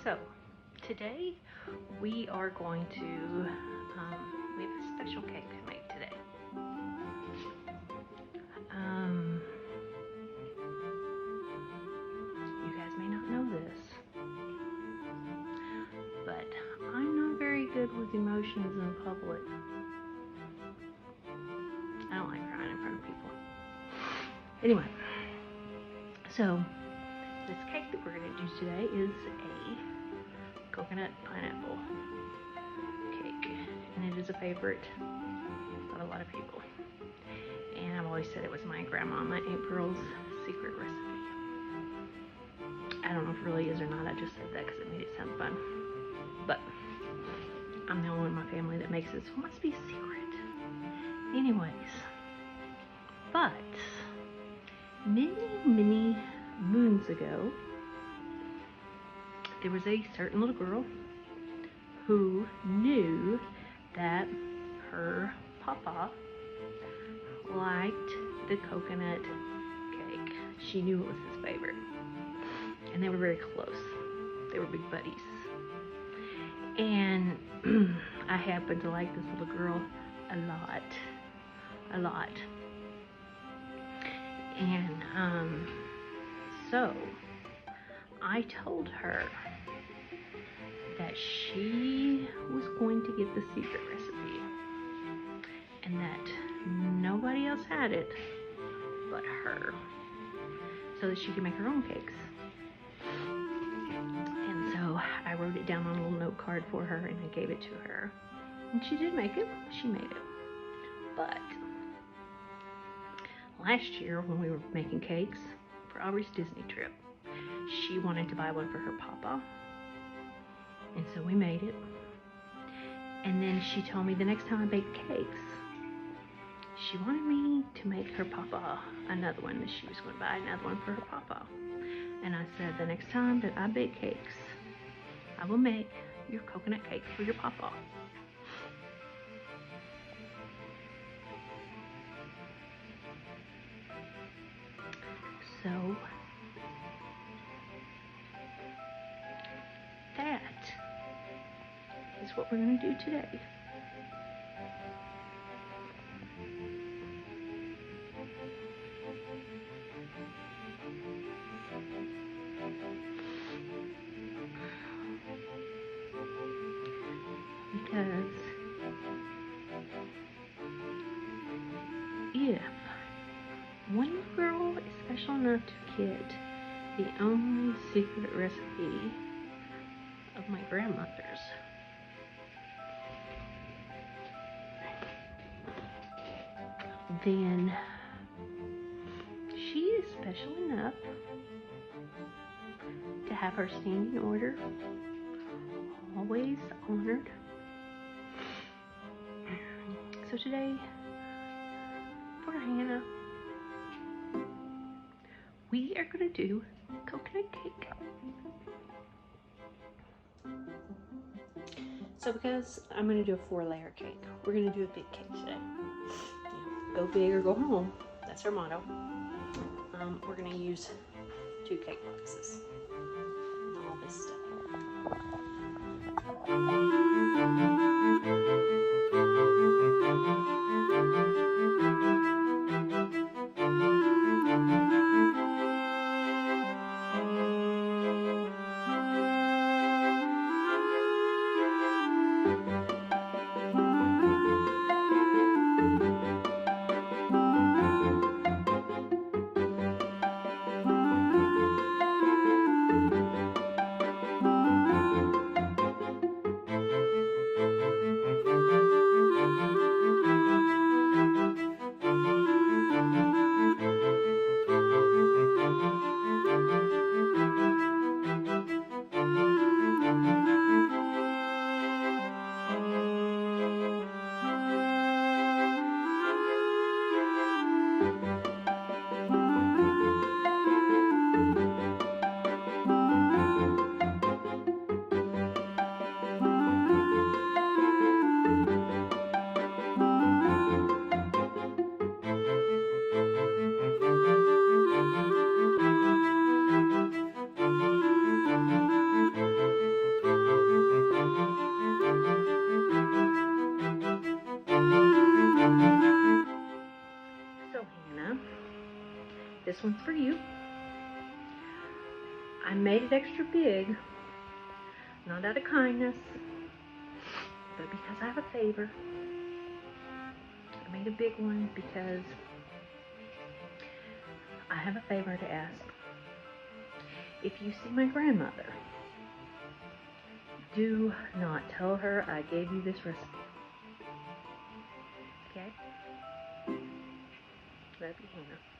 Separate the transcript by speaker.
Speaker 1: So, today we are going to, we have a special cake to make today. You guys may not know this, but I'm not very good with emotions in public. I don't like crying in front of people. Anyway, so this cake that we're going to do today is a coconut pineapple cake, and it is a favorite of a lot of people. And I've always said it was my grandmama Aunt Pearl's secret recipe. I don't know if it really is or not. I just said that because it made it sound fun. But I'm the only one in my family that makes it, so it must be a secret. Anyways, but many moons ago, there was a certain little girl who knew that her papa liked the coconut cake. She knew it was his favorite. And they were very close. They were big buddies. And I happen to like this little girl a lot. And so I told her that she was going to get the secret recipe and that nobody else had it but her, so that she could make her own cakes. And so I wrote it down on a little note card for her and I gave it to her. And she did make it. She made it. But last year when we were making cakes for Aubrey's Disney trip, she wanted to buy one for her papa. And so we made it. And then she told me the next time I baked cakes, she wanted me to make her papa another one, that she was going to buy another one for her papa. And I said, the next time that I bake cakes, I will make your coconut cake for your papa. So that is what we're going to do today. Because if one little girl is special enough to get the only secret recipe of my grandmother's, then she is special enough to have her standing order always honored. So today, for Hannah, we are going to do coconut cake. So because I'm going to do a 4-layer cake, we're going to do a big cake today. Go big or go home. That's our motto. We're going to use 2 cake boxes and all this stuff. one's for you. I made it extra big, not out of kindness, but because I have a favor. I made a big one because I have a favor to ask. If you see my grandmother, do not tell her I gave you this recipe. Okay? Love you, Hannah.